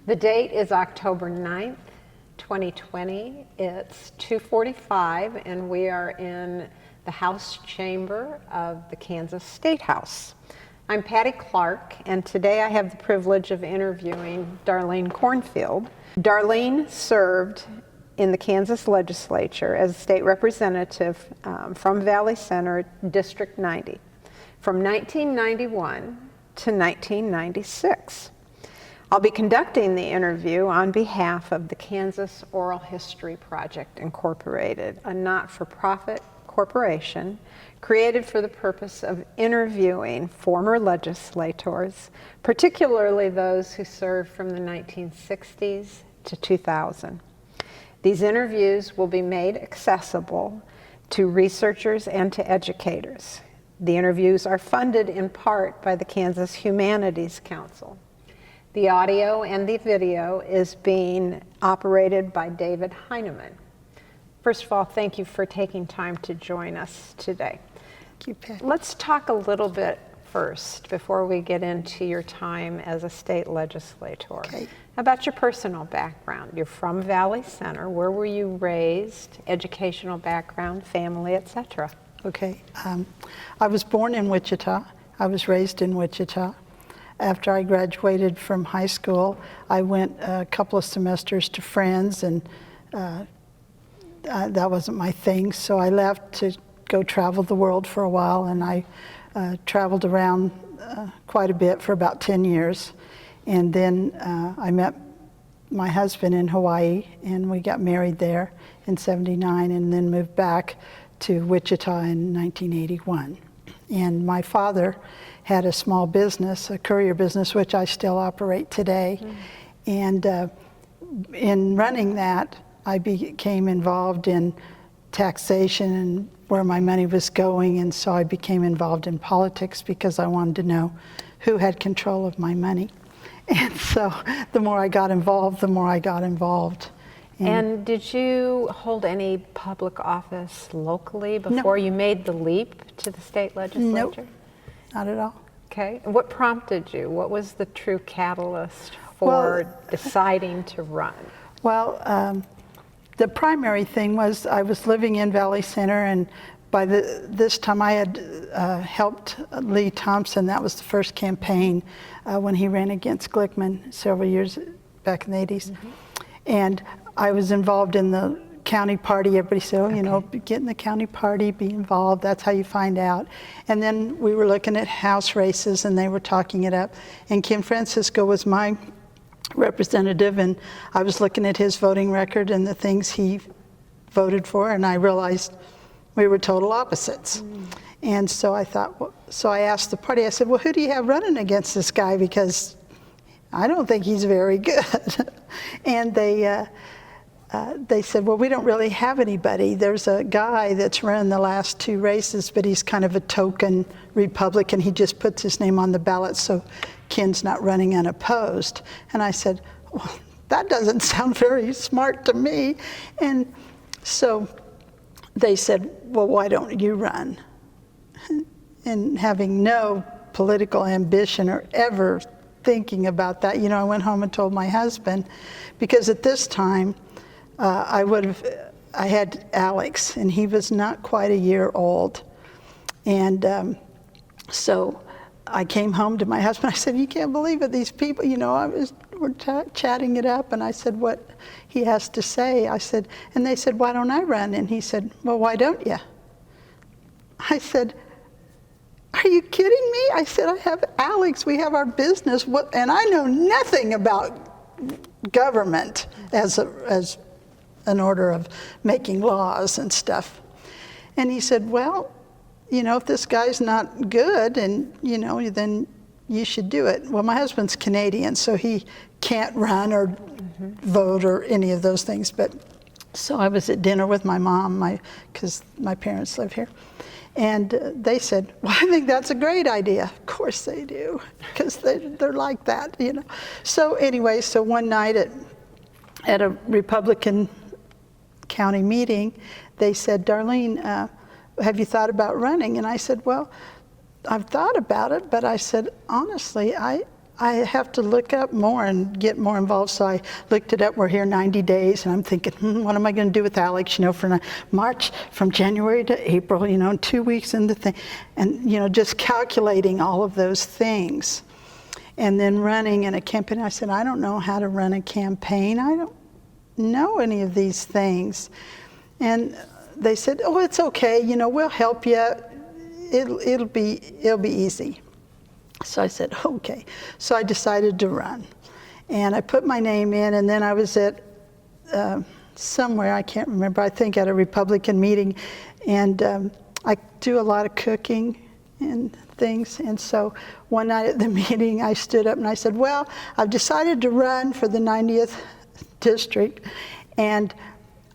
The date is October 9th, 2020. It's 2:45 and we are in the House chamber of the Kansas State House. I'm Patty Clark, and today I have the privilege of interviewing Darlene Cornfield. Darlene served in the Kansas legislature as a state representative from Valley Center, District 90, from 1991 to 1996. I'll be conducting the interview on behalf of the Kansas Oral History Project, Incorporated, a not-for-profit corporation created for the purpose of interviewing former legislators, particularly those who served from the 1960s to 2000. These interviews will be made accessible to researchers and to educators. The interviews are funded in part by the Kansas Humanities Council. The audio and the video is being operated by David Heineman. First of all, thank you for taking time to join us today. Thank you, Pat. Let's talk a little bit first, before we get into your time as a state legislator, Okay. about your personal background. You're from Valley Center. Where were you raised? Educational background, family, etc. Okay. I was born in Wichita. I was raised in Wichita. After I graduated from high school, I went a couple of semesters to Friends, and that wasn't my thing, so I left to go travel the world for a while, and I traveled around quite a bit for about 10 years. And then I met my husband in Hawaii, and we got married there in '79, and then moved back to Wichita in 1981. And my father had a small business, a courier business, which I still operate today. And in running that, I became involved in taxation and where my money was going, and so I became involved in politics because I wanted to know who had control of my money. And so the more I got involved, the more I got involved. And did you hold any public office locally before you made the leap to the state legislature? Nope, not at all. Okay. And what prompted you? What was the true catalyst for deciding to run? Well, the primary thing was I was living in Valley Center, and by this time I had helped Lee Thompson. That was the first campaign when he ran against Glickman several years back in the 80s. And I was involved in the county party. Everybody said, oh, you know, get in the county party, be involved, that's how you find out. And then we were looking at house races, and they were talking it up. And Kim Francisco was my representative, and I was looking at his voting record and the things he voted for, and I realized we were total opposites. And so I thought, well, so I asked the party, I said, well, who do you have running against this guy? Because I don't think he's very good. And they said, well, we don't really have anybody. There's a guy that's run the last two races, but he's kind of a token Republican. He just puts his name on the ballot, so Ken's not running unopposed. And I said, well, that doesn't sound very smart to me. And so they said, well, why don't you run? And having no political ambition or ever thinking about that, you know, I went home and told my husband, because at this time, I had Alex, and he was not quite a year old. And so I came home to my husband. I said, you can't believe it, these people, you know, we're chatting it up. And I said, what he has to say. I said, and they said, why don't I run? And he said, well, why don't you? I said, are you kidding me? I said, I have Alex, we have our business, and I know nothing about government as an order of making laws and stuff. And he said, well, you know, if this guy's not good, and, you know, then you should do it. Well, my husband's Canadian, so he can't run or vote or any of those things. But so I was at dinner with my mom, because my parents live here. And they said, well, I think that's a great idea. Of course they do, because they're like that, you know. So anyway, so one night at a Republican county meeting, they said, Darlene, have you thought about running? And I said, well, I've thought about it, but I said, honestly, I I have to look up more and get more involved. So I looked it up. We're here 90 days, and I'm thinking, what am I going to do with Alex? For March, from January to April, 2 weeks in the thing, and just calculating all of those things, and then running in a campaign. I said, I don't know how to run a campaign. I don't know any of these things, and they said, oh, it's okay. We'll help you. It'll be easy. So I said, okay. So I decided to run. And I put my name in, and then I was at somewhere, I can't remember, I think at a Republican meeting, and I do a lot of cooking and things. And so one night at the meeting, I stood up and I said, well, I've decided to run for the 90th district, and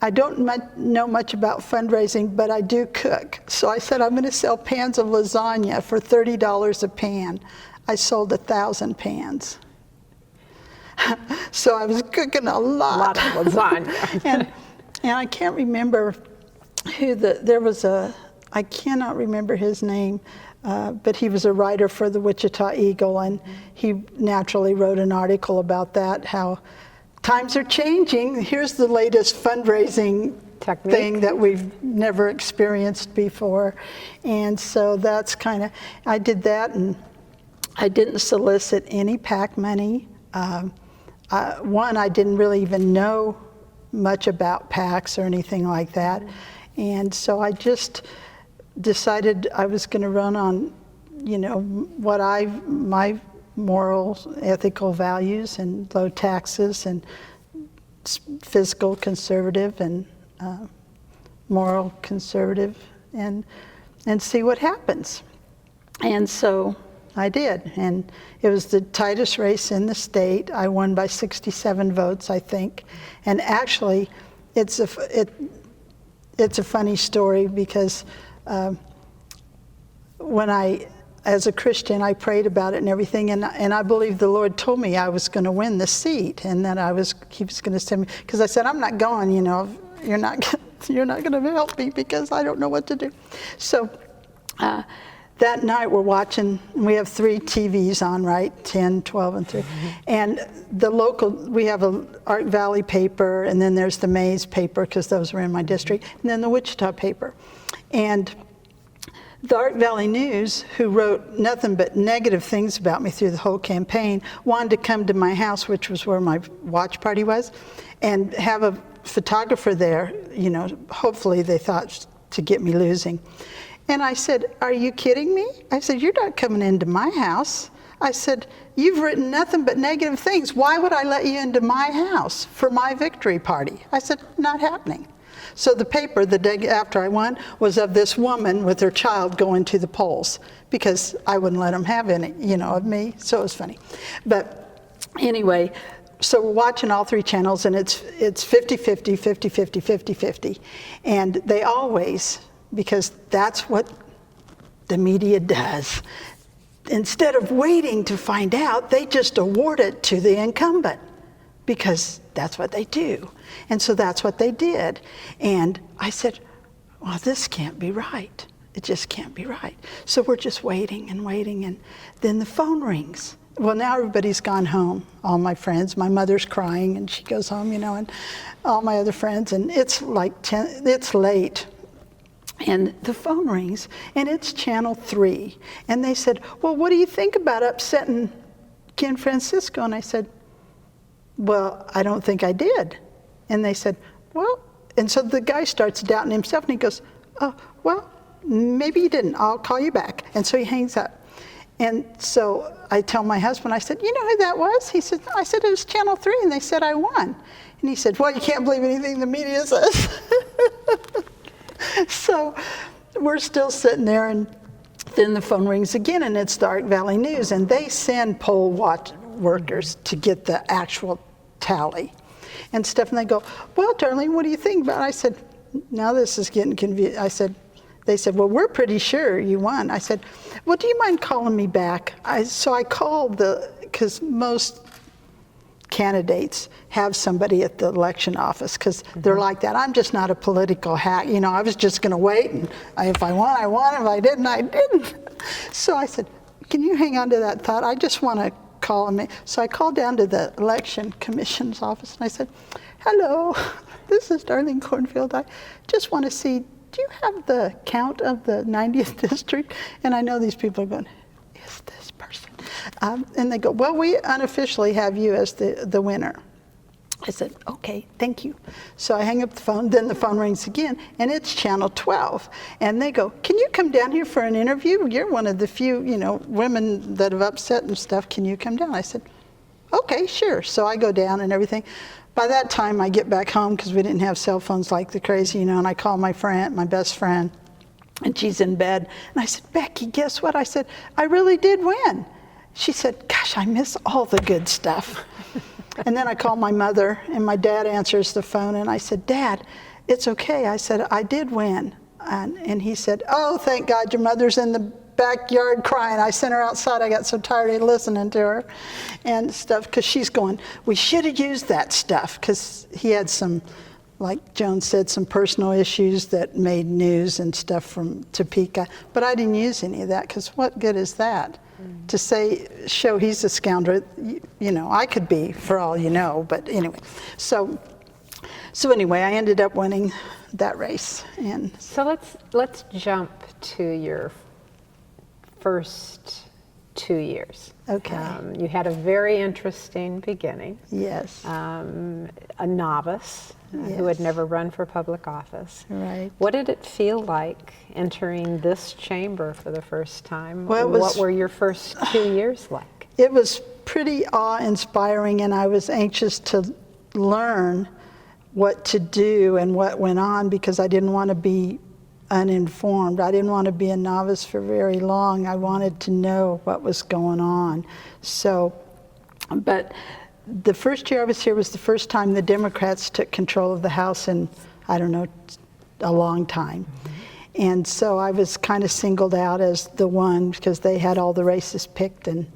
I don't know much about fundraising, but I do cook. So I said, I'm going to sell pans of lasagna for $30 a pan. I sold 1,000 pans. So I was cooking a lot. A lot of lasagna. and I can't remember I cannot remember his name, but he was a writer for the Wichita Eagle, and he naturally wrote an article about that, how times are changing. Here's the latest fundraising technique thing that we've never experienced before. And so that's I did that, and I didn't solicit any PAC money. I didn't really even know much about PACs or anything like that. And so I just decided I was going to run on, my moral, ethical values, and low taxes, and fiscal conservative, and moral conservative, and see what happens. And so I did, and it was the tightest race in the state. I won by 67 votes, I think. And actually, it's a funny story, because as a Christian, I prayed about it and everything, and I believe the Lord told me I was going to win the seat, and that He was going to send me, because I said, I'm not going, you're not going to help me, because I don't know what to do. So that night we're watching, we have 3 TVs on, right? 10, 12, and 3. Mm-hmm. And we have a Art Valley paper, and then there's the Mays paper, because those were in my district, and then the Wichita paper. And the Art Valley News, who wrote nothing but negative things about me through the whole campaign, wanted to come to my house, which was where my watch party was, and have a photographer there, hopefully they thought to get me losing. And I said, are you kidding me? I said, you're not coming into my house. I said, you've written nothing but negative things. Why would I let you into my house for my victory party? I said, not happening. So the paper, the day after I won, was of this woman with her child going to the polls, because I wouldn't let them have any, of me. So it was funny. But anyway, so we're watching all 3 channels, and it's 50-50, 50-50, 50-50. And they always, because that's what the media does, instead of waiting to find out, they just award it to the incumbent, because that's what they do. And so that's what they did. And I said, well, this can't be right. It just can't be right. So we're just waiting and waiting, and then the phone rings. Well, now everybody's gone home, all my friends. My mother's crying, and she goes home, and all my other friends, and it's like it's late. And the phone rings, and it's Channel 3. And they said, well, what do you think about upsetting Ken Francisco? And I said, well, I don't think I did. And they said, well, and so the guy starts doubting himself, and he goes, oh, well, maybe you didn't. I'll call you back. And so he hangs up. And so I tell my husband, I said, you know who that was? He said, I said, it was Channel 3, and they said I won. And he said, well, you can't believe anything the media says. So we're still sitting there, and then the phone rings again, and it's the Art Valley News, and they send poll watch workers to get the actual tally and stuff. And they go, well, Darlene, what do you think about it? I said, now this is getting confusing. They said, well, we're pretty sure you won. I said, well, do you mind calling me back? So I called because most candidates have somebody at the election office, because they're like that. I'm just not a political hack. I was just going to wait, and if I won, I won. If I didn't, I didn't. So I said, can you hang on to that thought? I just want to calling me. So I called down to the election commission's office and I said, hello, this is Darlene Cornfield. I just want to see, do you have the count of the 90th district? And I know these people are going, is this person? And they go, well, we unofficially have you as the winner. I said, okay, thank you. So I hang up the phone, then the phone rings again, and it's channel 12. And they go, can you come down here for an interview? You're one of the few, women that have upset and stuff. Can you come down? I said, okay, sure. So I go down and everything. By that time, I get back home because we didn't have cell phones like the crazy, and I call my friend, my best friend, and she's in bed. And I said, Becky, guess what? I said, I really did win. She said, gosh, I miss all the good stuff. And then I called my mother, and my dad answers the phone, and I said, Dad, it's okay. I said, I did win. And he said, oh, thank God, your mother's in the backyard crying. I sent her outside. I got so tired of listening to her and stuff, because she's going, we should have used that stuff, because he had some, like Joan said, some personal issues that made news and stuff from Topeka. But I didn't use any of that, because what good is that? To show he's a scoundrel, I could be, for all you know, but anyway. So anyway, I ended up winning that race. And so let's jump to your first 2 years. Okay. You had a very interesting beginning. Yes. A novice who had Yes. never run for public office. Right. What did it feel like entering this chamber for the first time? Well, what were your first 2 years like? It was pretty awe-inspiring, and I was anxious to learn what to do and what went on, because I didn't want to be uninformed. I didn't want to be a novice for very long. I wanted to know what was going on. But the first year I was here was the first time the Democrats took control of the House in, I don't know, a long time. Mm-hmm. And so I was kind of singled out as the one, because they had all the races picked and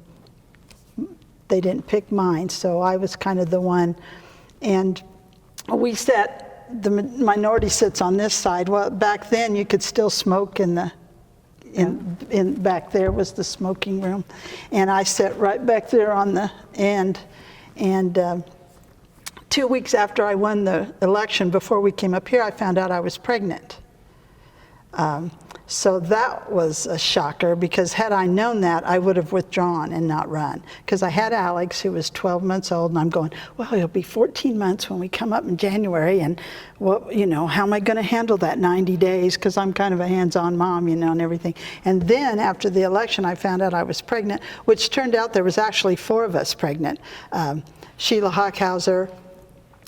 they didn't pick mine. So I was kind of the one. And we sat, the minority sits on this side. Well, back then you could still smoke in back there was the smoking room. And I sat right back there on the end. And 2 weeks after I won the election, before we came up here, I found out I was pregnant. So that was a shocker, because had I known that, I would have withdrawn and not run. Because I had Alex, who was 12 months old, and I'm going, well, he'll be 14 months when we come up in January, and how am I going to handle that 90 days? Because I'm kind of a hands-on mom, and everything. And then after the election, I found out I was pregnant, which turned out there was actually 4 of us pregnant. Sheila Hockhauser,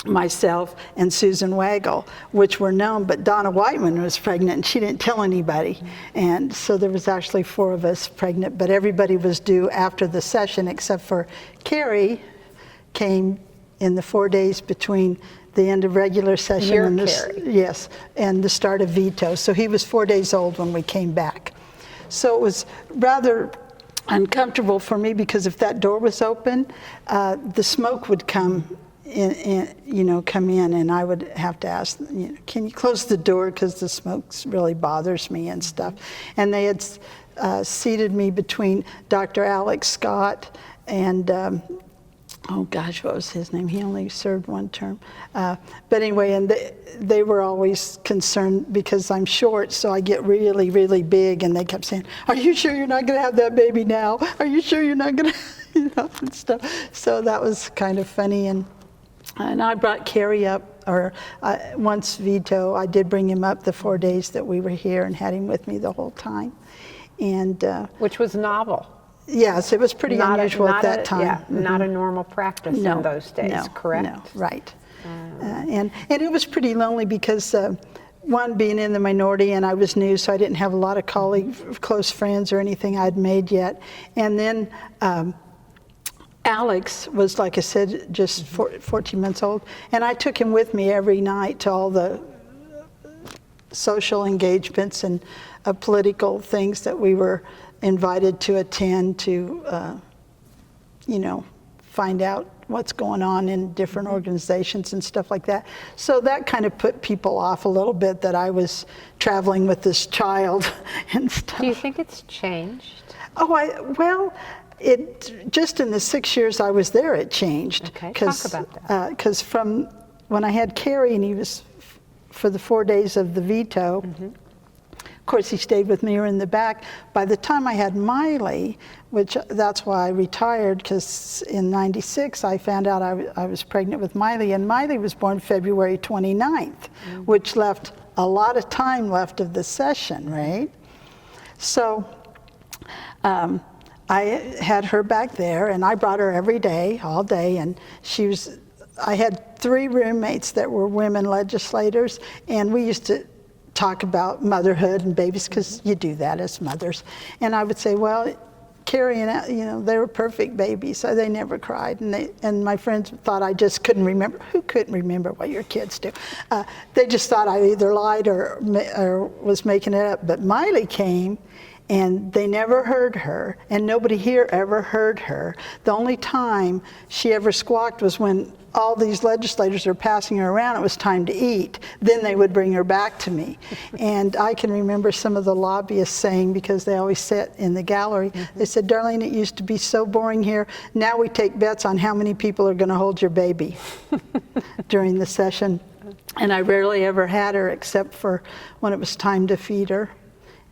myself, and Susan Wagle, which were known, but Donna Whiteman was pregnant and she didn't tell anybody. And so there was actually 4 of us pregnant, but everybody was due after the session, except for Carrie came in the 4 days between the end of regular session and and the start of veto. So he was 4 days old when we came back. So it was rather uncomfortable for me, because if that door was open, the smoke would come in, and I would have to ask, can you close the door, because the smoke really bothers me and stuff. And they had seated me between Dr. Alex Scott and, oh gosh, what was his name? He only served 1 term. But anyway, and they were always concerned because I'm short, so I get really, really big, and they kept saying, are you sure you're not going to have that baby now? Are you sure you're not going to, and stuff. So that was kind of funny. And I brought Carrie up, once veto, I did bring him up the 4 days that we were here and had him with me the whole time. And which was novel. Yes, it was pretty unusual at that time. Yeah, not a normal practice in those days, correct? No, right. And it was pretty lonely, because one, being in the minority, and I was new, so I didn't have a lot of close friends or anything I'd made yet. And then Alex was, like I said, just 14 months old, and I took him with me every night to all the social engagements and political things that we were invited to attend to, find out what's going on in different organizations and stuff like that. So that kind of put people off a little bit, that I was traveling with this child and stuff. Do you think it's changed? Oh, well, It just in the 6 years I was there, it changed. Okay, talk about that. Because from when I had Kerry and he was for the 4 days of the veto, of course he stayed with me or in the back. By the time I had Miley, which that's why I retired, because in '96 I found out I was pregnant with Miley, and Miley was born February 29th, which left a lot of time left of the session, right? So I had her back there, and I brought her every day, all day, and I had 3 roommates that were women legislators, and we used to talk about motherhood and babies, because you do that as mothers. And I would say, well, Carrie and they were perfect babies, so they never cried. And my friends thought I just couldn't remember. Who couldn't remember what your kids do? They just thought I either lied or was making it up. But Miley came, and they never heard her, and nobody here ever heard her. The only time she ever squawked was when all these legislators are passing her around, it was time to eat. Then they would bring her back to me. And I can remember some of the lobbyists saying, because they always sit in the gallery, they said, Darlene, it used to be so boring here. Now we take bets on how many people are going to hold your baby during the session. And I rarely ever had her except for when it was time to feed her.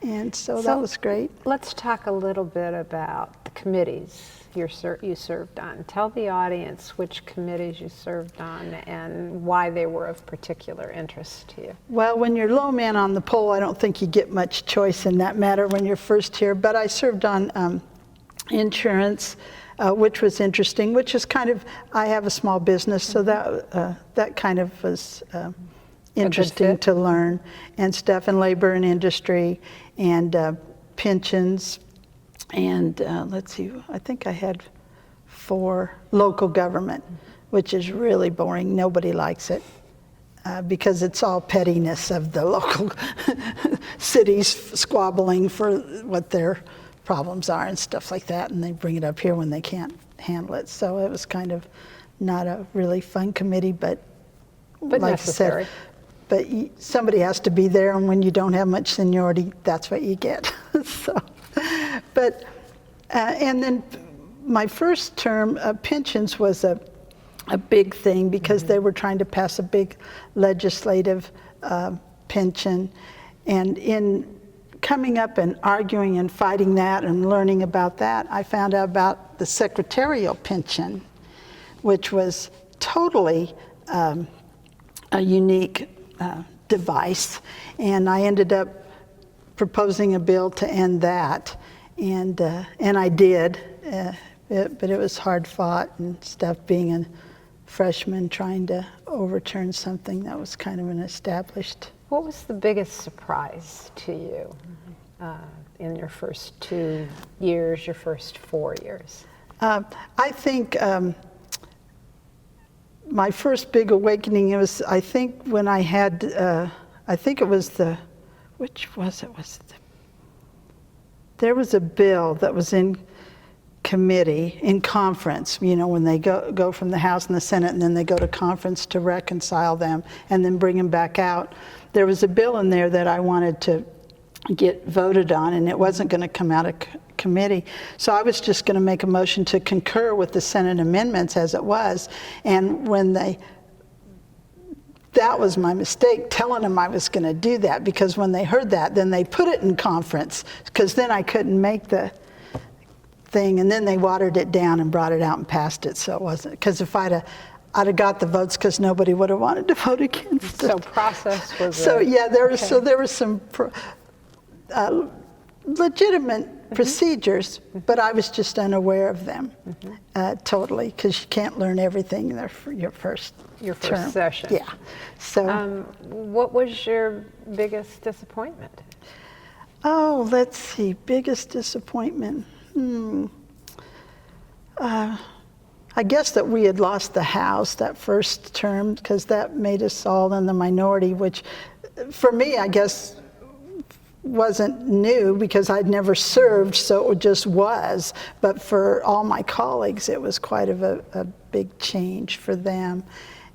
And so that was great. Let's talk a little bit about the committees you served on. Tell the audience which committees you served on and why they were of particular interest to you. Well, when you're low man on the poll, I don't think you get much choice in that matter when you're first here. But I served on insurance, which was interesting, which is kind of, I have a small business, so that kind of was interesting to learn, and stuff, and labor and industry, and pensions, and let's see, I think I had 4 local government, which is really boring. Nobody likes it because it's all pettiness of the local cities squabbling for what their problems are and stuff like that, and they bring it up here when they can't handle it. So it was kind of not a really fun committee, but like necessary. I said, but somebody has to be there, and when you don't have much seniority, that's what you get. So, but, and then my first term, pensions was a big thing, because they were trying to pass a big legislative pension. And in coming up and arguing and fighting that and learning about that, I found out about the secretarial pension, which was totally a unique device, and I ended up proposing a bill to end that, and I did, but it was hard fought and stuff, being a freshman trying to overturn something that was kind of an established. What was the biggest surprise to you in your first 2 years, your first 4 years? I think my first big awakening was, I think, when I had, I think it was there was a bill that was in committee, in conference, when they go from the House and the Senate, and then they go to conference to reconcile them and then bring them back out. There was a bill in there that I wanted to get voted on, and it wasn't going to come out of committee. So I was just going to make a motion to concur with the Senate amendments as it was. And when that was my mistake, telling them I was going to do that, because when they heard that, then they put it in conference, because then I couldn't make the thing, and then they watered it down and brought it out and passed it. So it wasn't, because if I'd have got the votes, because nobody would have wanted to vote against it. So process was there was some legitimate procedures, but I was just unaware of them totally, because you can't learn everything there for your first term. Session. Yeah. So, what was your biggest disappointment? Oh, let's see, biggest disappointment. I guess that we had lost the House that first term, because that made us all in the minority, which for me, I guess, wasn't new, because I'd never served, so it just was. But for all my colleagues, it was quite a big change for them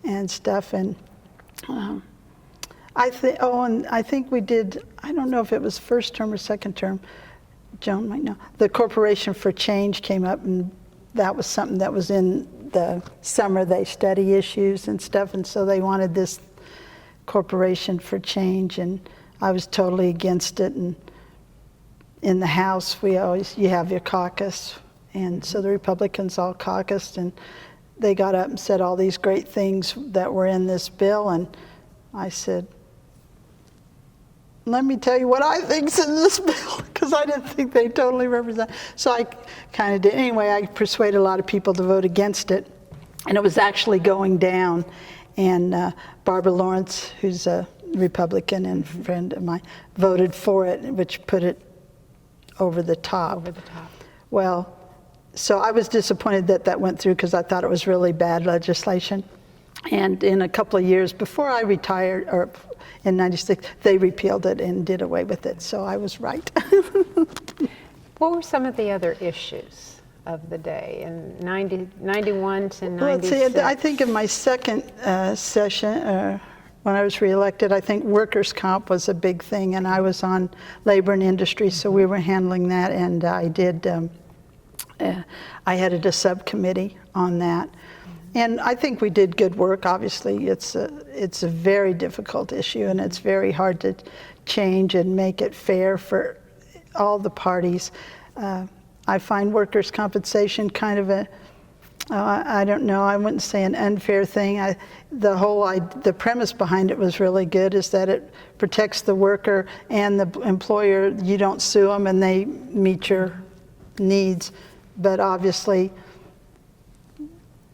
and stuff. And I think we did, I don't know if it was first term or second term, Joan might know, the Corporation for Change came up, and that was something that was in the summer. They study issues and stuff, and so they wanted this Corporation for Change, and I was totally against it. And in the House, you have your caucus, and so the Republicans all caucused, and they got up and said all these great things that were in this bill, and I said, let me tell you what I think's in this bill, because I didn't think they totally represent. So I kind of did. Anyway, I persuaded a lot of people to vote against it, and it was actually going down. And Barbara Lawrence, who's a Republican and friend of mine, voted for it, which put it over the top. Over the top. Well, so I was disappointed that that went through, because I thought it was really bad legislation. And in a couple of years before I retired, or in '96, they repealed it and did away with it. So I was right. What were some of the other issues of the day in 91 to 96? Well, let's see, I think in my second session, when I was reelected, I think workers' comp was a big thing, and I was on labor and industry, so we were handling that, and I did, I headed a subcommittee on that. And I think we did good work. Obviously, it's a very difficult issue, and it's very hard to change and make it fair for all the parties. I find workers' compensation kind of a, I don't know, I wouldn't say an unfair thing. The premise behind it was really good, is that it protects the worker and the employer. You don't sue them, and they meet your needs. But obviously,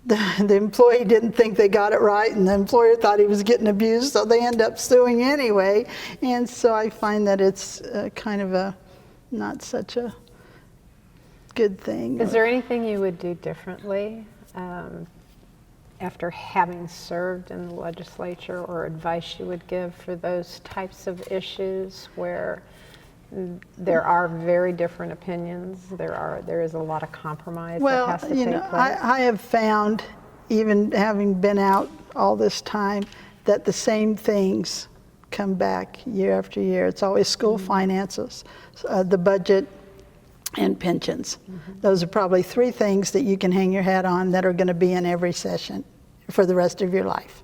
the employee didn't think they got it right, and the employer thought he was getting abused, so they end up suing anyway. And so I find that it's kind of a not such a good thing. Is there anything you would do differently after having served in the legislature, or advice you would give for those types of issues where there are very different opinions, there is a lot of compromise that has to take place? I have found, even having been out all this time, that the same things come back year after year. It's always school finances, the budget, and pensions. Those are probably three things that you can hang your hat on that are going to be in every session for the rest of your life.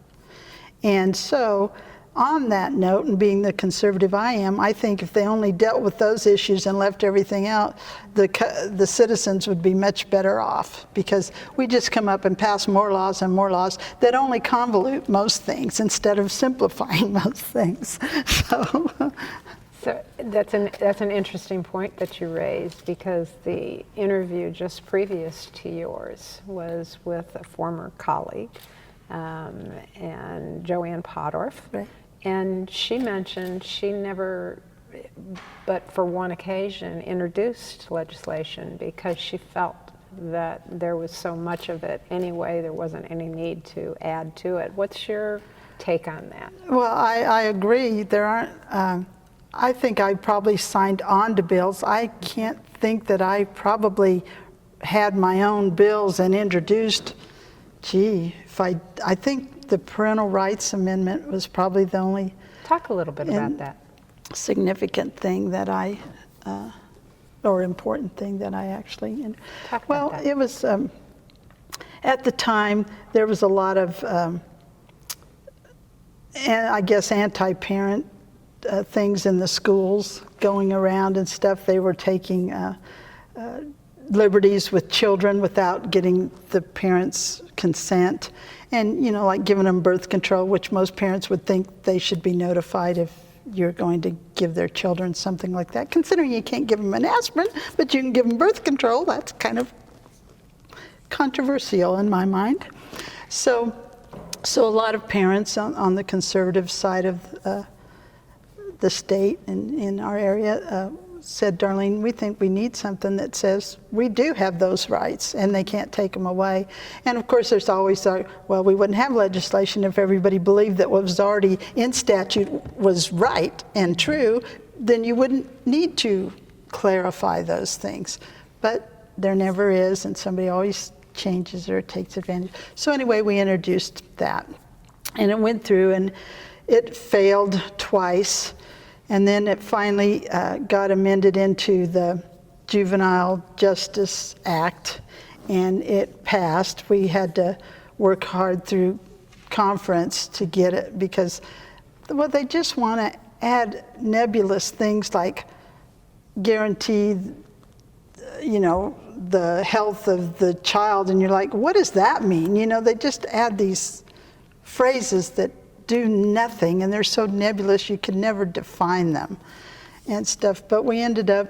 And so, on that note, and being the conservative I am, I think if they only dealt with those issues and left everything out, the citizens would be much better off, because we just come up and pass more laws and more laws that only convolute most things instead of simplifying most things. So that's an interesting point that you raised, because the interview just previous to yours was with a former colleague, and Joanne Podorf. Right. And she mentioned she never, but for one occasion, introduced legislation because she felt that there was so much of it anyway, there wasn't any need to add to it. What's your take on that? Well, I agree. There aren't, I think I probably signed on to bills. I can't think that I probably had my own bills and introduced, I think the Parental Rights Amendment was probably the only. Talk a little bit about that. Significant thing that I, or important thing that I actually. Talk about well, that. It was, at the time, there was a lot of, I guess, anti-parent things in the schools going around and stuff. They were taking liberties with children without getting the parents' consent. And, like giving them birth control, which most parents would think they should be notified if you're going to give their children something like that. Considering you can't give them an aspirin, but you can give them birth control, that's kind of controversial in my mind. So a lot of parents on the conservative side of the state and in our area said, Darlene, we think we need something that says we do have those rights and they can't take them away. And of course there's always, well, we wouldn't have legislation if everybody believed that what was already in statute was right and true, then you wouldn't need to clarify those things. But there never is, and somebody always changes or takes advantage. So anyway, we introduced that. And it went through, and it failed twice. And then it finally got amended into the Juvenile Justice Act, and it passed. We had to work hard through conference to get it because, well, they just want to add nebulous things like guarantee, the health of the child, and you're like, what does that mean? They just add these phrases that do nothing, and they're so nebulous you can never define them and stuff. But we ended up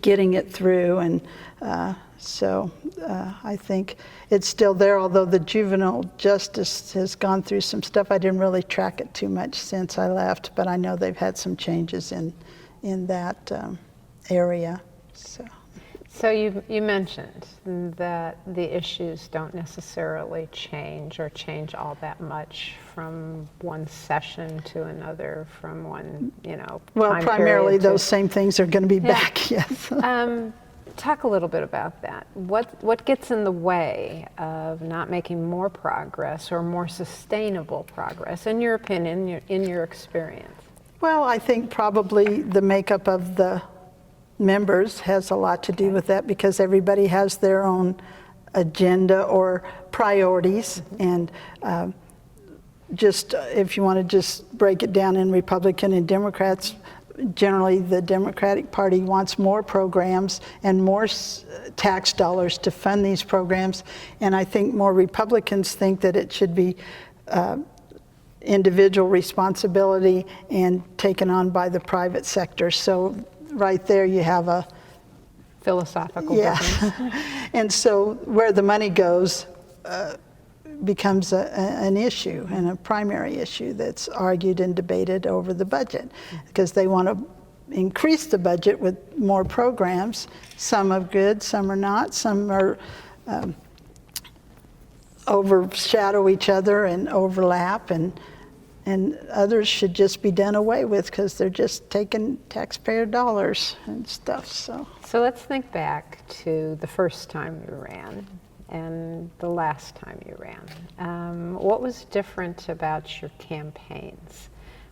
getting it through, and so I think it's still there, although the juvenile justice has gone through some stuff. I didn't really track it too much since I left, but I know they've had some changes in that area. So you mentioned that the issues don't necessarily change all that much from one session to another, from one, Well, time primarily period those same things are going to be back, yes. Talk a little bit about that. What gets in the way of not making more progress or more sustainable progress, in your opinion, in your experience? Well, I think probably the makeup of the members has a lot to do with that, because everybody has their own agenda or priorities. And just if you want to just break it down in Republican and Democrats, generally the Democratic Party wants more programs and more tax dollars to fund these programs. And I think more Republicans think that it should be individual responsibility and taken on by the private sector. So right there you have a philosophical difference. And so where the money goes becomes an issue, and a primary issue that's argued and debated over the budget, because they want to increase the budget with more programs. Some are good, some are not, some are overshadow each other and overlap, and others should just be done away with because they're just taking taxpayer dollars and stuff. So let's think back to the first time you ran and the last time you ran. What was different about your campaigns?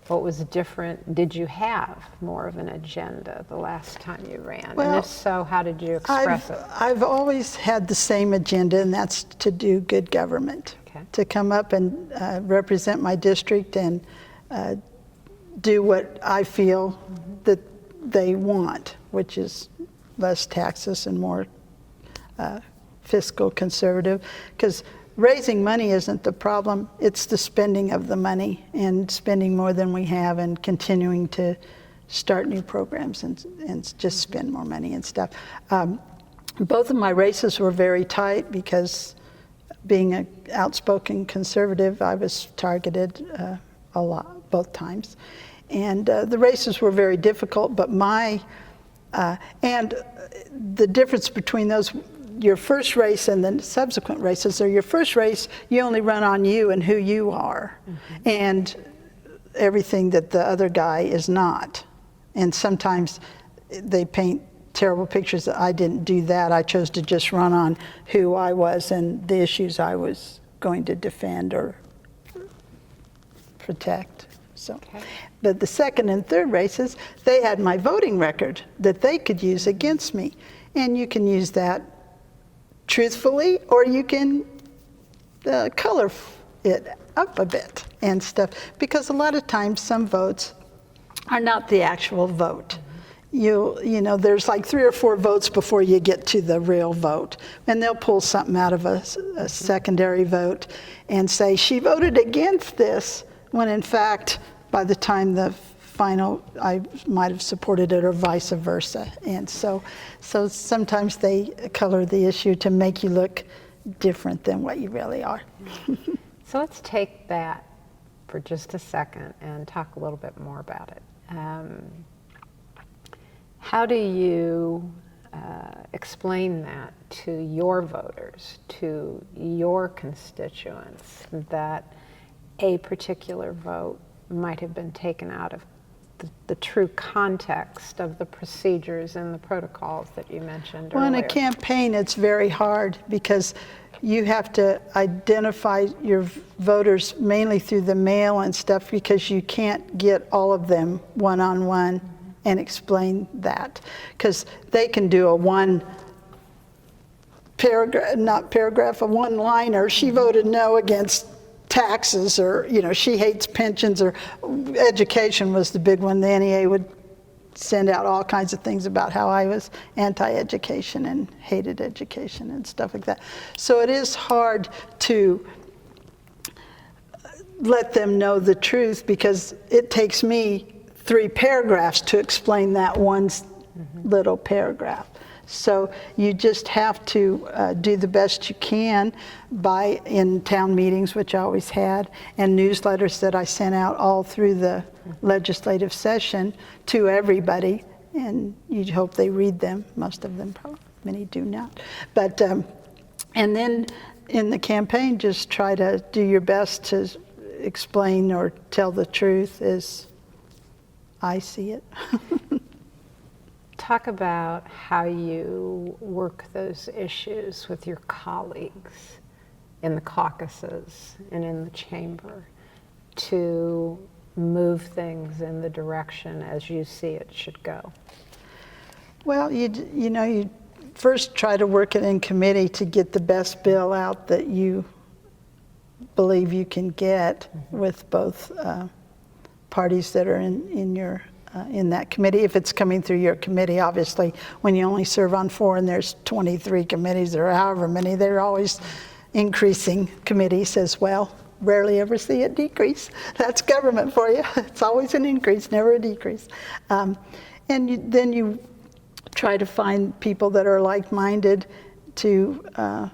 What was different? Did you have more of an agenda the last time you ran? Well, and if so, how did you express it? I've always had the same agenda, and that's to do good government. Okay. To come up and represent my district and do what I feel that they want, which is less taxes and more fiscal conservative. Because raising money isn't the problem, it's the spending of the money, and spending more than we have and continuing to start new programs and just spend more money and stuff. Both of my races were very tight because being an outspoken conservative, I was targeted a lot, both times. And the races were very difficult, but and the difference between those, your first race and the subsequent races, or your first race, you only run on you and who you are, and everything that the other guy is not. And sometimes they paint terrible pictures that I didn't do that. I chose to just run on who I was and the issues I was going to defend or protect. So, but the second and third races, they had my voting record that they could use against me. And you can use that truthfully, or you can color it up a bit and stuff, because a lot of times some votes are not the actual vote. You know, there's like 3 or 4 votes before you get to the real vote, and they'll pull something out of a secondary vote and say she voted against this, when in fact by the time the final I might have supported it, or vice versa. And so sometimes they color the issue to make you look different than what you really are. So let's take that for just a second and talk a little bit more about it. How do you explain that to your voters, to your constituents, that a particular vote might have been taken out of the true context of the procedures and the protocols that you mentioned earlier? Well, in a campaign, it's very hard because you have to identify your voters mainly through the mail and stuff, because you can't get all of them one-on-one and explain that. Because they can do a one one-liner, she voted no against taxes, or, she hates pensions, or education was the big one. The NEA would send out all kinds of things about how I was anti-education and hated education and stuff like that. So it is hard to let them know the truth, because it takes me 3 paragraphs to explain that one little paragraph. So you just have to do the best you can in town meetings, which I always had, and newsletters that I sent out all through the legislative session to everybody, and you hope they read them. Most of them, probably, many do not. But and then in the campaign, just try to do your best to explain or tell the truth as I see it. Talk about how you work those issues with your colleagues in the caucuses and in the chamber to move things in the direction as you see it should go. Well, you first try to work it in committee to get the best bill out that you believe you can get with both parties that are in that committee. If it's coming through your committee, obviously, when you only serve on 4 and there's 23 committees or however many, they're always increasing committees as well. Rarely ever see it decrease. That's government for you. It's always an increase, never a decrease. And then you try to find people that are like-minded to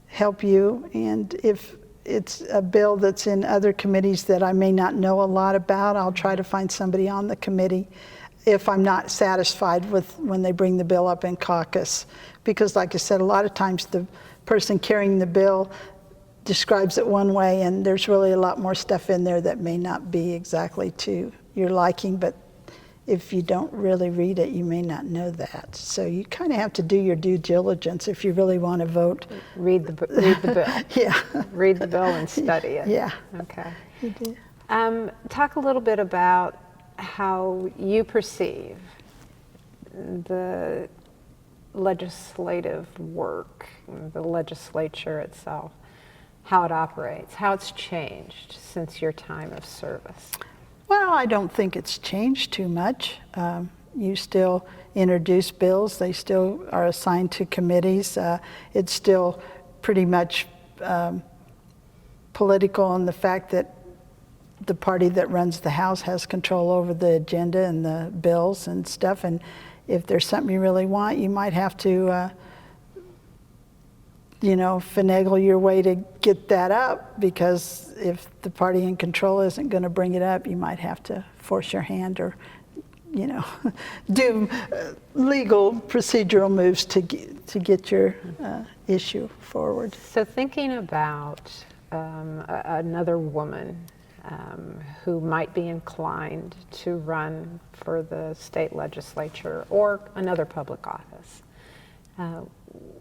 help you. And if it's a bill that's in other committees that I may not know a lot about, I'll try to find somebody on the committee if I'm not satisfied with when they bring the bill up in caucus. Because like I said, a lot of times the person carrying the bill describes it one way, and there's really a lot more stuff in there that may not be exactly to your liking, but if you don't really read it, you may not know that. So you kind of have to do your due diligence if you really want to vote. Read the bill. Yeah. Read the bill and study it. Yeah. Okay. You do. Talk a little bit about how you perceive the legislative work, the legislature itself, how it operates, how it's changed since your time of service. Well, I don't think it's changed too much. You still introduce bills. They still are assigned to committees. It's still pretty much political in the fact that the party that runs the House has control over the agenda and the bills and stuff. And if there's something you really want, you might have to finagle your way to get that up, because if the party in control isn't going to bring it up, you might have to force your hand or, do legal procedural moves to get your issue forward. So thinking about another woman who might be inclined to run for the state legislature or another public office,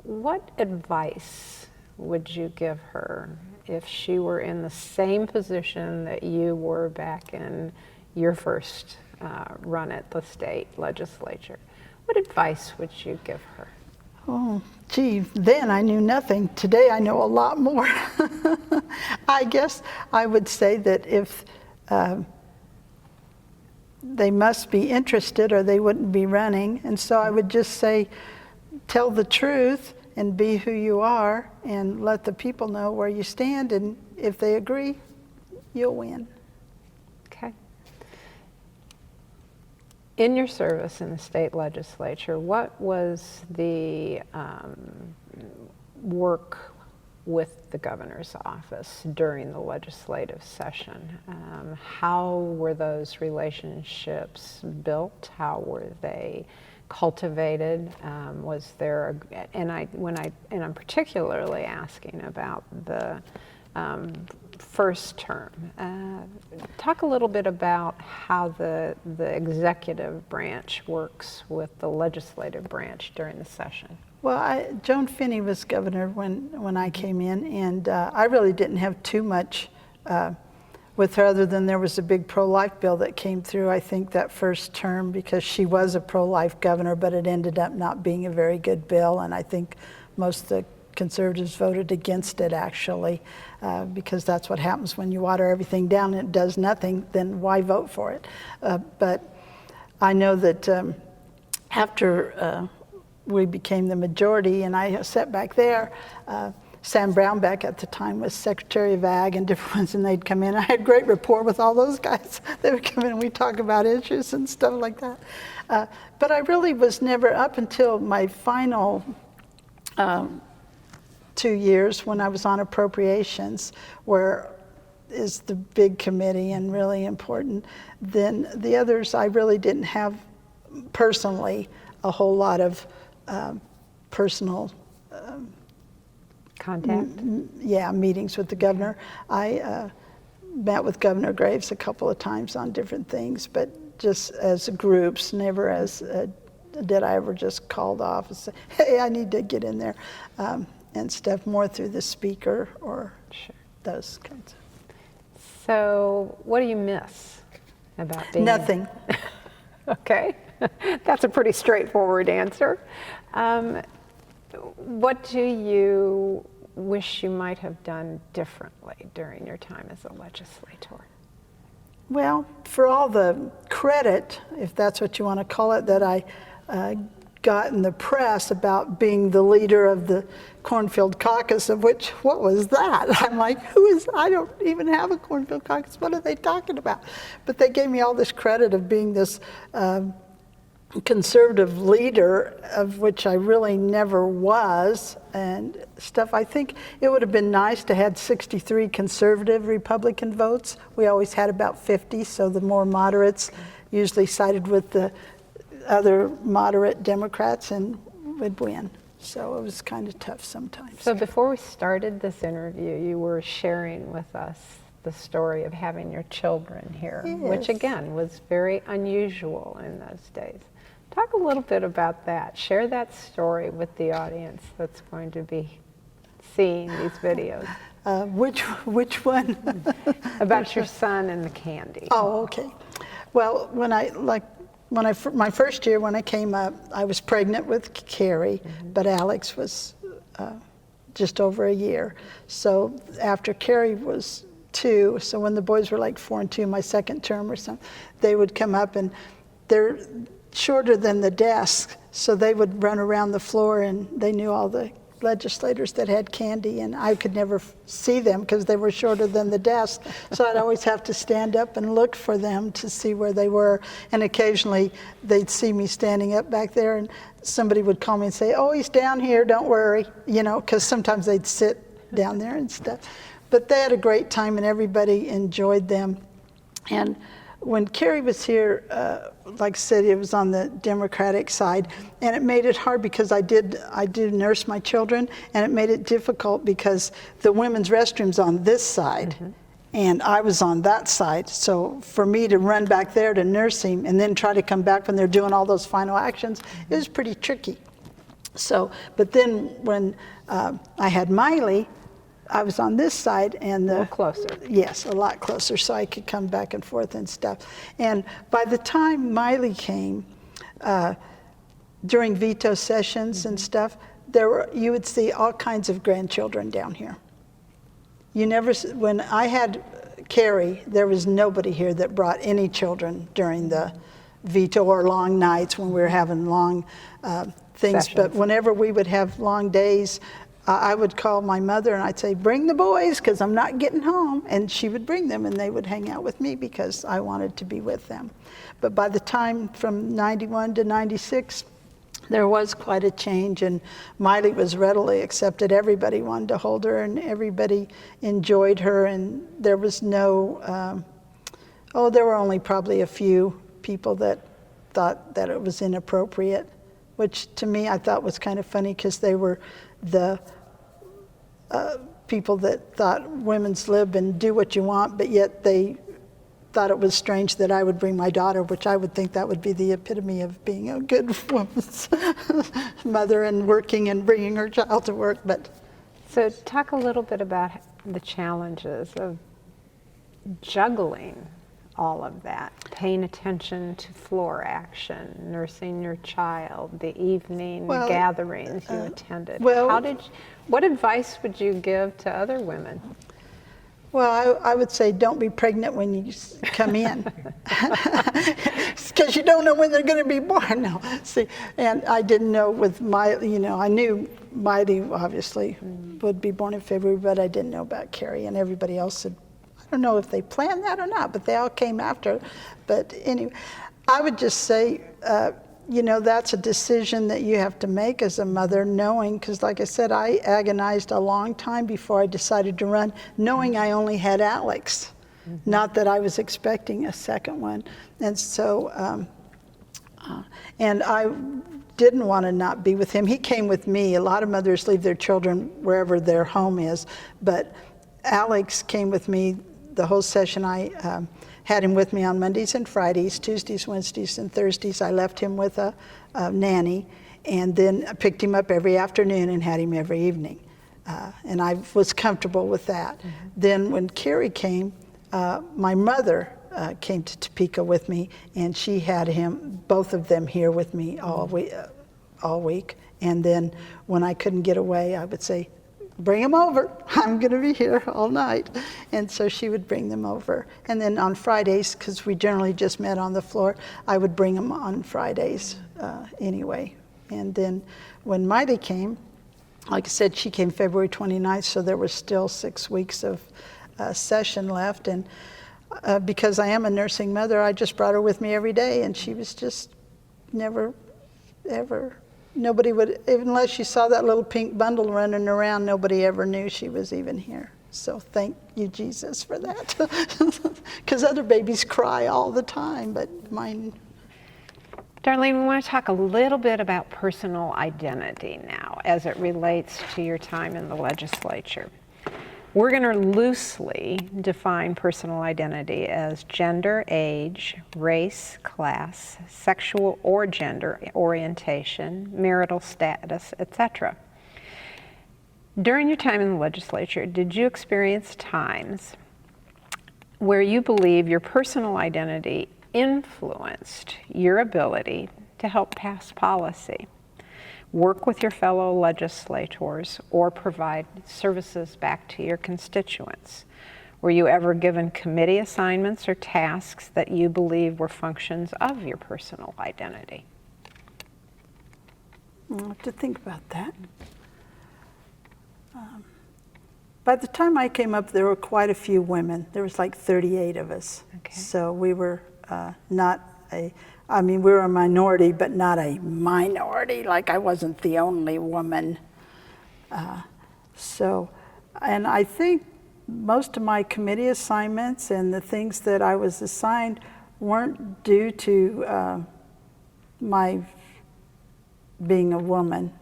what advice would you give her if she were in the same position that you were back in your first run at the state legislature? What advice would you give her? Oh, gee, then I knew nothing. Today I know a lot more. I guess I would say that if they must be interested or they wouldn't be running. And so I would just say, tell the truth and be who you are and let the people know where you stand. And if they agree, you'll win. Okay. In your service in the state legislature, what was the work with the governor's office during the legislative session? How were those relationships built? How were they cultivated? Was there, and I'm particularly asking about the first term. Talk a little bit about how the executive branch works with the legislative branch during the session. Well, Joan Finney was governor when I came in, and I really didn't have too much with her, other than there was a big pro-life bill that came through, I think, that first term, because she was a pro-life governor, but it ended up not being a very good bill, and I think most of the conservatives voted against it, actually, because that's what happens when you water everything down and it does nothing, then why vote for it? But I know that after we became the majority and I sat back there, Sam Brownback at the time was Secretary of Ag and different ones, and they'd come in. I had great rapport with all those guys. They would come in and we'd talk about issues and stuff like that. But I really was never, up until my final 2 years when I was on appropriations, where is the big committee and really important. Then the others, I really didn't have personally a whole lot of personal Contact? Meetings with the governor. I met with Governor Graves a couple of times on different things, but just as groups, never as did I ever just called off and say, hey, I need to get in there. And stuff, more through the speaker or those kinds of. So what do you miss about being? Nothing. Okay, that's a pretty straightforward answer. What do you wish you might have done differently during your time as a legislator? Well, for all the credit, if that's what you want to call it, that I got in the press about being the leader of the Cornfield Caucus, of which, what was that? I'm like, I don't even have a Cornfield Caucus. What are they talking about? But they gave me all this credit of being this conservative leader, of which I really never was, and stuff. I think it would have been nice to have 63 conservative Republican votes. We always had about 50, so the more moderates usually sided with the other moderate Democrats and would win. So it was kind of tough sometimes. So before we started this interview, you were sharing with us the story of having your children here, Yes. which again was very unusual in those days. Talk a little bit about that. Share that story with the audience that's going to be seeing these videos. Which one? About your son and the candy. Oh, okay. Well, my first year when I came up, I was pregnant with Carrie, but Alex was just over a year. So after Carrie was 2, so when the boys were like 4 and 2, my second term or something, they would come up, and they're shorter than the desk, so they would run around the floor, and they knew all the legislators that had candy, and I could never see them because they were shorter than the desk. So I'd always have to stand up and look for them to see where they were. And occasionally they'd see me standing up back there, and somebody would call me and say, oh, he's down here, don't worry, because sometimes they'd sit down there and stuff. But they had a great time, and everybody enjoyed them. And when Carrie was here, like I said, it was on the Democratic side, and it made it hard because I did nurse my children, and it made it difficult because the women's restroom's on this side, and I was on that side. So for me to run back there to nurse him and then try to come back when they're doing all those final actions, it was pretty tricky. So, but then when I had Miley, I was on this side, and A little closer. Yes, a lot closer, so I could come back and forth and stuff. And by the time Miley came, during veto sessions and stuff, you would see all kinds of grandchildren down here. When I had Carrie, there was nobody here that brought any children during the veto or long nights when we were having long things. Sessions. But whenever we would have long days, I would call my mother and I'd say, bring the boys because I'm not getting home. And she would bring them, and they would hang out with me because I wanted to be with them. But by the time from 91 to 96, there was quite a change, and Miley was readily accepted. Everybody wanted to hold her, and everybody enjoyed her, and there was no, there were only probably a few people that thought that it was inappropriate, which to me I thought was kind of funny because they were the people that thought women's lib and do what you want, but yet they thought it was strange that I would bring my daughter, which I would think that would be the epitome of being a good woman's mother and working and bringing her child to work. But So talk a little bit about the challenges of juggling all of that, paying attention to floor action, nursing your child, the evening gatherings you attended? What advice would you give to other women? Well, I would say don't be pregnant when you come in, because you don't know when they're going to be born. No, see, and I didn't know with I knew Miley obviously would be born in February, but I didn't know about Carrie, and everybody else had. I don't know if they planned that or not, but they all came after. But anyway, I would just say, that's a decision that you have to make as a mother, knowing, because like I said, I agonized a long time before I decided to run, knowing I only had Alex, not that I was expecting a second one. And so, and I didn't want to not be with him. He came with me. A lot of mothers leave their children wherever their home is, but Alex came with me the whole session. I had him with me on Mondays and Fridays, Tuesdays, Wednesdays, and Thursdays. I left him with a nanny, and then I picked him up every afternoon and had him every evening. And I was comfortable with that. Then when Carrie came, my mother came to Topeka with me, and she had both of them here with me all week. And then when I couldn't get away, I would say, bring them over. I'm going to be here all night. And so she would bring them over. And then on Fridays, because we generally just met on the floor, I would bring them on Fridays anyway. And then when Miley came, like I said, she came February 29th, so there was still 6 weeks of session left. And because I am a nursing mother, I just brought her with me every day, and she was just never, ever. Nobody would, unless you saw that little pink bundle running around, nobody ever knew she was even here. So thank you, Jesus, for that. Because other babies cry all the time, but mine. Darlene, we want to talk a little bit about personal identity now as it relates to your time in the legislature. We're going to loosely define personal identity as gender, age, race, class, sexual or gender orientation, marital status, etc. During your time in the legislature, did you experience times where you believe your personal identity influenced your ability to help pass policy, work with your fellow legislators, or provide services back to your constituents? Were you ever given committee assignments or tasks that you believe were functions of your personal identity? I'll have to think about that. By the time I came up, there were quite a few women. There was like 38 of us. Okay. So we were we were a minority, but not a minority, like I wasn't the only woman. And I think most of my committee assignments and the things that I was assigned weren't due to my being a woman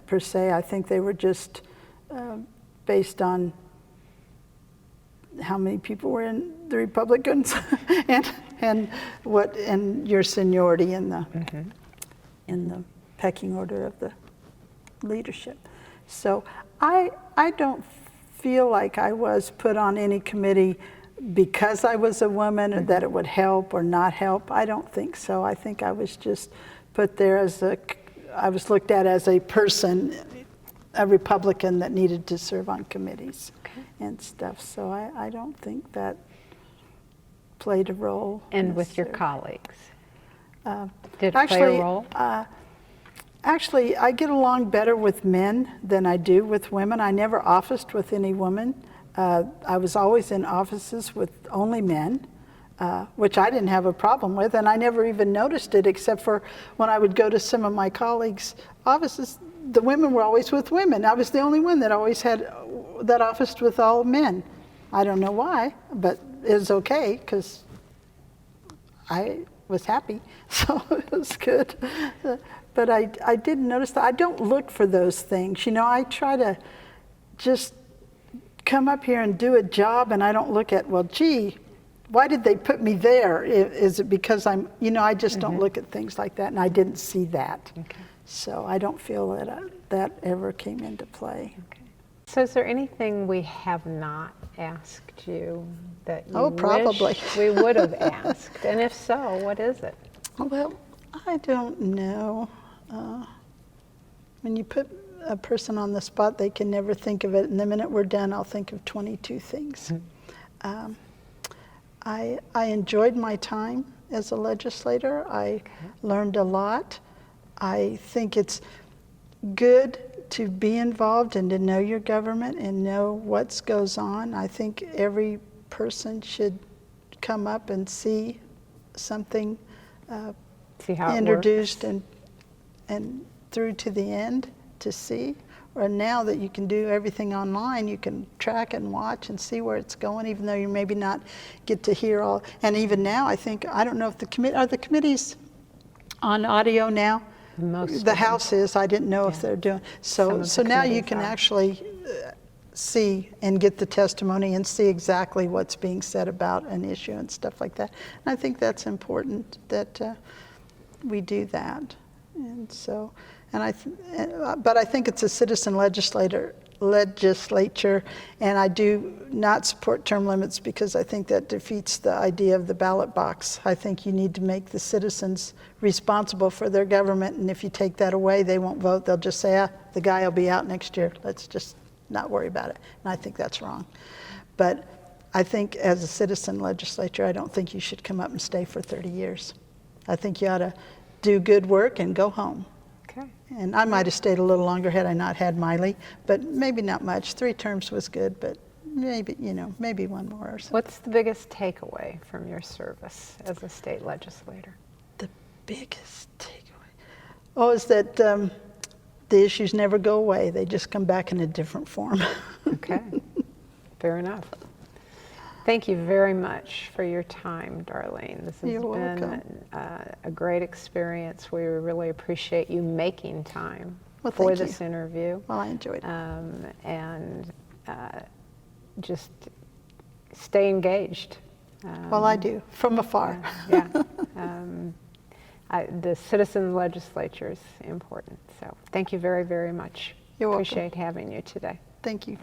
per se. I think they were just based on how many people were in the Republicans and your seniority in the pecking order of the leadership. So I don't feel like I was put on any committee because I was a woman, or that it would help or not help. I don't think so. I think I was just put there I was looked at as a person, a Republican that needed to serve on committees and stuff. So I don't think that played a role. And with your colleagues? Did it play a role? Actually, I get along better with men than I do with women. I never officed with any woman. I was always in offices with only men, which I didn't have a problem with, and I never even noticed it, except for when I would go to some of my colleagues' offices. The women were always with women. I was the only one that always had that officed with all men. I don't know why, but it was okay because I was happy, so it was good. But I didn't notice that. I don't look for those things. I try to just come up here and do a job, and I don't look at, well, gee, why did they put me there? Is it because I'm, I just don't look at things like that, and I didn't see that. Okay. So I don't feel that that ever came into play. Okay. So is there anything we have not asked you that you Oh, probably. wish we would have asked? And if so, what is it? Well, I don't know. When you put a person on the spot, they can never think of it. And the minute we're done, I'll think of 22 things. I enjoyed my time as a legislator. I learned a lot. I think it's good to be involved and to know your government and know what goes on. I think every person should come up and see something See how it introduced works. and through to the end to see. Or now that you can do everything online, you can track and watch and see where it's going, even though you maybe not get to hear all. And even now, I think, I don't know if are the committees on audio now? Most of The them. House is. I didn't know if they're doing. Some So of so the now you committees can are. actually see and get the testimony and see exactly what's being said about an issue and stuff like that. And I think that's important that we do that. And so, but I think it's a citizen legislature, and I do not support term limits because I think that defeats the idea of the ballot box. I think you need to make the citizens responsible for their government, and if you take that away, they won't vote. They'll just say, the guy will be out next year. Let's just not worry about it. And I think that's wrong. But I think as a citizen legislature, I don't think you should come up and stay for 30 years. I think you ought to do good work and go home. Okay. And I might have stayed a little longer had I not had Miley, but maybe not much. 3 terms was good, but maybe, maybe one more or something. What's the biggest takeaway from your service as a state legislator? The biggest takeaway? Is that the issues never go away. They just come back in a different form. Okay, fair enough. Thank you very much for your time, Darlene. This has You're been welcome. a great experience. We really appreciate you making time Well, for thank this you. interview. Well, I enjoyed it. And just stay engaged. Well, I do, from afar. Yeah. The citizen legislature is important. So thank you very, very much. You're welcome. Appreciate having you today. Thank you.